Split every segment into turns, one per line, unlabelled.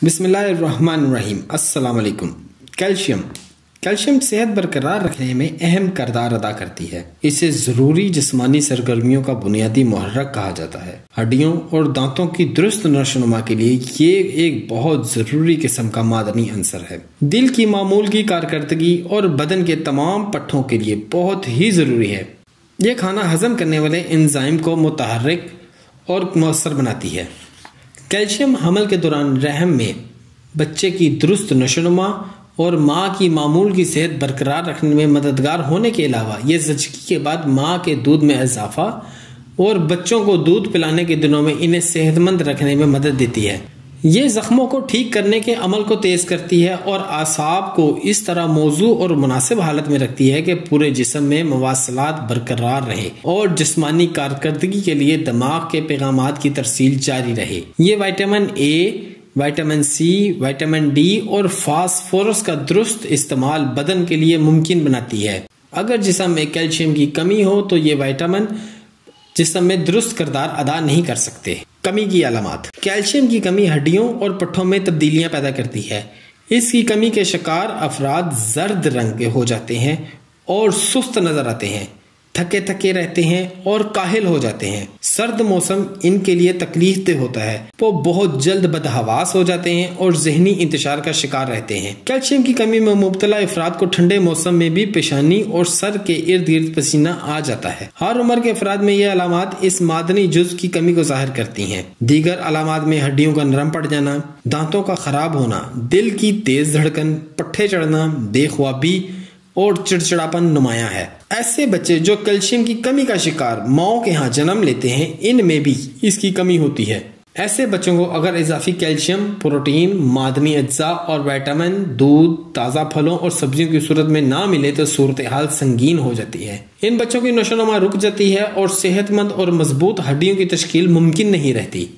बिस्मिल्लाहिर्रहमानिर्रहीम। अस्सलाम वालेकुम। कैल्शियम सेहत बरकरार रखने में अहम किरदार अदा करती है। इसे जरूरी जिस्मानी सरगर्मियों का बुनियादी मुहर्रक कहा जाता है। हड्डियों और दांतों की दुरुस्त नशोनुमा के लिए ये एक बहुत जरूरी किस्म का मादनी अंसर है। दिल की मामूल की कारकर्दगी और बदन के तमाम पट्ठों के लिए बहुत ही जरूरी है। ये खाना हजम करने वाले एंजाइम को मुतहर्रिक और मौसर बनाती है। कैल्शियम हमल के दौरान रहम में बच्चे की दुरुस्त नशोनुमा और माँ की मामूल की सेहत बरकरार रखने में मददगार होने के अलावा ये ज़चगी के बाद माँ के दूध में इजाफा और बच्चों को दूध पिलाने के दिनों में इन्हें सेहतमंद रखने में मदद देती है। ये जख्मों को ठीक करने के अमल को तेज करती है और आसाब को इस तरह मौजू और मुनासिब हालत में रखती है कि पूरे जिस्म में मवासलात बरकरार रहे और जिस्मानी कारकर्दगी के लिए दिमाग के पैगामात की तरसील जारी रहे। ये vitamin A, vitamin C, vitamin D और फास्फोरस का दुरुस्त इस्तेमाल बदन के लिए मुमकिन बनाती है। अगर जिस्म में कैल्शियम की कमी हो तो ये विटामिन जिस्म में दुरुस्त किरदार अदा नहीं कर सकते। कमी की अलामत। कैल्शियम की कमी हड्डियों और पट्ठों में तब्दीलियां पैदा करती है। इसकी कमी के शिकार अफराद जर्द रंग के हो जाते हैं और सुस्त नजर आते हैं, थके थके रहते हैं और काहिल हो जाते हैं। सर्द मौसम इनके लिए तकलीफ दे होता है। वो बहुत जल्द बदहवास हो जाते हैं और जहनी इंतशार का शिकार रहते हैं। कैल्शियम की कमी में मुब्तला अफराद को ठंडे मौसम में भी पेशानी और सर के इर्द गिर्द पसीना आ जाता है। हर उम्र के अफराद में ये अलामात इस मादनी जुज की कमी को जाहिर करती हैं। दीगर अलामात में हड्डियों का नरम पड़ जाना, दांतों का खराब होना, दिल की तेज धड़कन, पट्ठे चढ़ना, बेख्वाबी और चिड़चिड़ापन नुमाया है। ऐसे बच्चे जो कैल्शियम की कमी का शिकार माओ के यहाँ जन्म लेते हैं, इनमें भी इसकी कमी होती है। ऐसे बच्चों को अगर इजाफी कैल्शियम, प्रोटीन, मादनी अज्जा और विटामिन दूध, ताज़ा फलों और सब्जियों की सूरत में ना मिले तो सूरत हाल संगीन हो जाती है। इन बच्चों की नशोनुमा रुक जाती है और सेहतमंद और मजबूत हड्डियों की तश्कील मुमकिन नहीं रहती।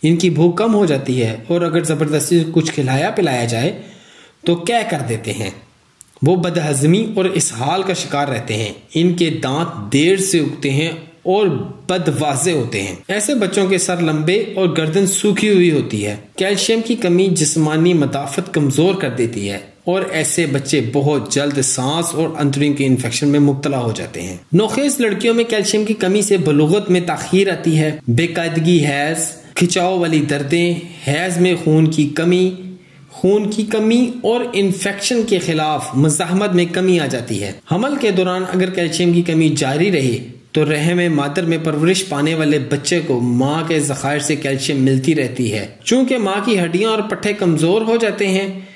इनकी भूख कम हो जाती है और अगर जबरदस्ती कुछ खिलाया पिलाया जाए तो क्या कर देते हैं। वो बदहजमी और इसहाल का शिकार रहते हैं। इनके दांत देर से उगते हैं और बदवाजे होते हैं। ऐसे बच्चों के सर लंबे और गर्दन सूखी हुई होती है। कैल्शियम की कमी जिस्मानी मदाफत कमजोर कर देती है और ऐसे बच्चे बहुत जल्द सांस और अंतड़ियों के इन्फेक्शन में मुब्तला हो जाते हैं। नौखेज लड़कियों में कैल्शियम की कमी से बलूगत में ताखीर आती है। बेकायदगी, हैज, खिंचाव वाली दर्दें, हैज में खून की कमी और इन्फेक्शन के खिलाफ मुज़ाहमत में कमी आ जाती है। हमल के दौरान अगर कैल्शियम की कमी जारी रहे तो रहम मादर में परवरिश पाने वाले बच्चे को माँ के ज़खायर से कैल्शियम मिलती रहती है। चूंकि माँ की हड्डियां और पट्ठे कमजोर हो जाते हैं,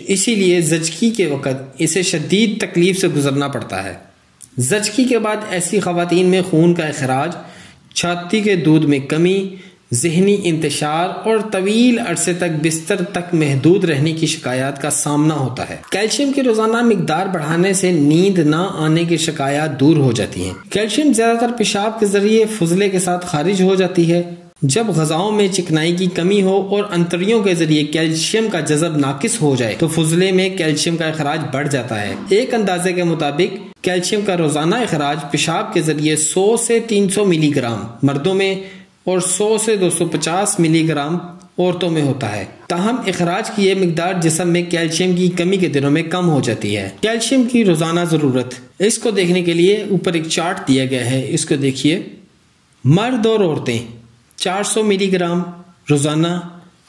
इसीलिए ज़चगी के वक़्त इसे शदीद तकलीफ से गुजरना पड़ता है। ज़चगी के बाद ऐसी ख़वातीन में खून का अखराज, छाती के दूध में कमी, जहनी इंतशार और तवील अरसे तक बिस्तर तक महदूद रहने की शिकायत का सामना होता है। कैल्शियम की रोजाना मिकदार बढ़ाने से नींद ना आने की शिकायत दूर हो जाती है। कैल्शियम ज्यादातर पेशाब के जरिए फुजले के साथ खारिज हो जाती है। जब ग़िज़ाओं में चिकनाई की कमी हो और अंतड़ियों के जरिए कैल्शियम का जज़ब नाकिस हो जाए तो फुजले में कैल्शियम का अखराज बढ़ जाता है। एक अंदाजे के मुताबिक कैल्शियम का रोजाना अखराज पेशाब के जरिए 100 से 300 मिलीग्राम मर्दों में और 100 से 250 मिलीग्राम औरतों में होता है। ताहम अखराज की यह मिकदार जिस्म में कैल्शियम की कमी के दिनों में कम हो जाती है। कैल्शियम की रोजाना जरूरत, इसको देखने के लिए ऊपर एक चार्ट दिया गया है, इसको देखिए। मर्द और औरतें 400 मिलीग्राम रोजाना,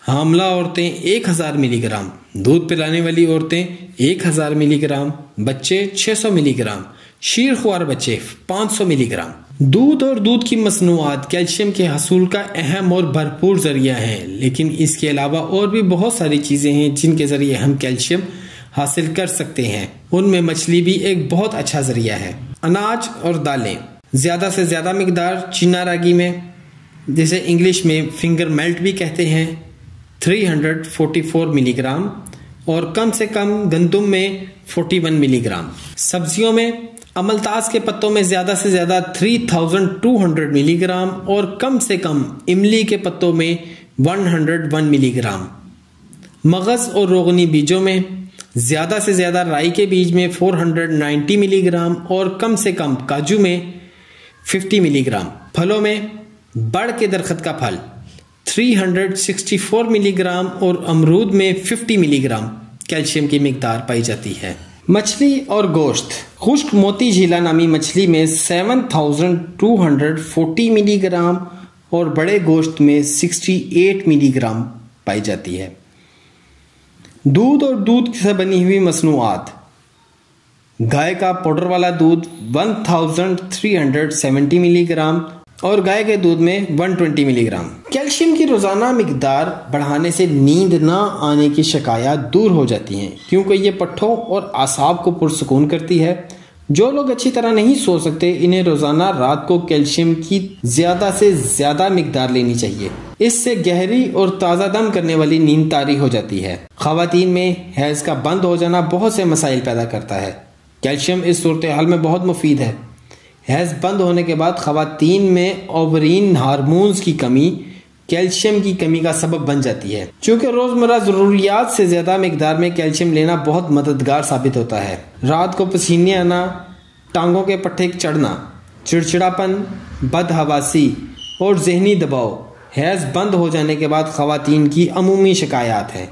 हामला औरतें 1000 मिलीग्राम, दूध पिलाने वाली औरतें 1000 मिलीग्राम, बच्चे 600 मिलीग्राम, शीरख्वार बच्चे 500 मिलीग्राम। दूध और दूध की मसनूआत कैल्शियम के हसूल का अहम और भरपूर जरिया है, लेकिन इसके अलावा और भी बहुत सारी चीजें हैं जिनके जरिए हम कैल्शियम हासिल कर सकते हैं। उनमें मछली भी एक बहुत अच्छा जरिया है। अनाज और दालें, ज्यादा से ज्यादा मिकदार चीना रागी में, जिसे इंग्लिश में फिंगर मेल्ट भी कहते हैं, 344 मिलीग्राम और कम से कम गंदुम में 41 मिलीग्राम। सब्जियों में अमलतास के पत्तों में ज्यादा से ज्यादा 3200 मिलीग्राम और कम से कम इमली के पत्तों में 101 मिलीग्राम। मगज और रोगनी बीजों में ज्यादा से ज्यादा राई के बीज में 490 मिलीग्राम और कम से कम काजू में 50 मिलीग्राम। फलों में बड़ के दरख्त का फल 364 मिलीग्राम और अमरूद में 50 मिलीग्राम कैल्शियम की मिकदार पाई जाती है। मछली और गोश्त। खुश्क मोती झीला नामी मछली में 7240 मिलीग्राम और बड़े गोश्त में 68 मिलीग्राम पाई जाती है। दूध और दूध से बनी हुई मसनूआत। गाय का पाउडर वाला दूध 1370 मिलीग्राम और गाय के दूध में 120 मिलीग्राम। कैल्शियम की रोजाना मिकदार बढ़ाने से नींद न आने की शिकायत दूर हो जाती हैं, क्योंकि ये पट्ठों और आसाब को पुरसुकून करती है। जो लोग अच्छी तरह नहीं सो सकते, इन्हें रोजाना रात को कैल्शियम की ज्यादा से ज्यादा मिकदार लेनी चाहिए। इससे गहरी और ताज़ा दम करने वाली नींद तारी हो जाती है। खवातीन में हैज का बंद हो जाना बहुत से मसाइल पैदा करता है। कैल्शियम इस सूरत हाल में बहुत मुफीद है। हैज बंद होने के बाद खवातीन में ओवरीन हार्मोन्स की कमी कैल्शियम की कमी का सबब बन जाती है। चूँकि रोजमर्रा जरूरियात से ज्यादा मिकदार में कैल्शियम लेना बहुत मददगार साबित होता है। रात को पसीने आना, टांगों के पट्टे चढ़ना, चिड़चिड़ापन, बदहवासी और जहनी दबाव हैज बंद हो जाने के बाद खवातीन की अमूमी शिकायत है।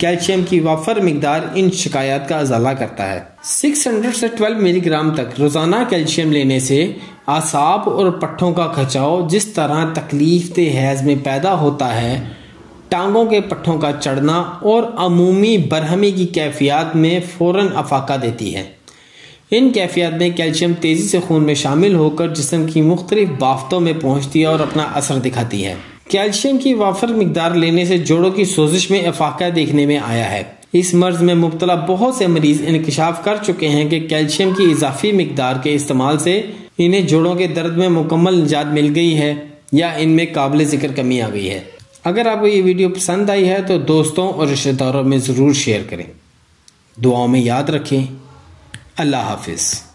कैल्शियम की वाफर मिकदार इन शिकायत का अजाला करता है। 600 से 12 मिलीग्राम तक रोजाना कैल्शियम लेने से आसाब और पट्ठों का खिंचाव जिस तरह तकलीफ दे हैज में पैदा होता है, टांगों के पट्ठों का चढ़ना और अमूमी बरहमी की कैफियत में फौरन अफाका देती है। इन कैफियत में कैल्शियम तेजी से खून में शामिल होकर जिस्म की मुख्तलिफ बाफ्तों में पहुंचती है और अपना असर दिखाती है। कैल्शियम की वाफर मिकदार लेने से जोड़ों की सोजिश में अफाका देखने में आया है। इस मर्ज में मुब्तला बहुत से मरीज इंकशाफ कर चुके हैं कि कैल्शियम की इजाफी मिकदार के इस्तेमाल से इन्हें जोड़ों के दर्द में मुकम्मल निजात मिल गई है या इनमें काबिल जिक्र कमी आ गई है। अगर आपको ये वीडियो पसंद आई है तो दोस्तों और रिश्तेदारों में ज़रूर शेयर करें। दुआओं में याद रखें। अल्लाह हाफिज़।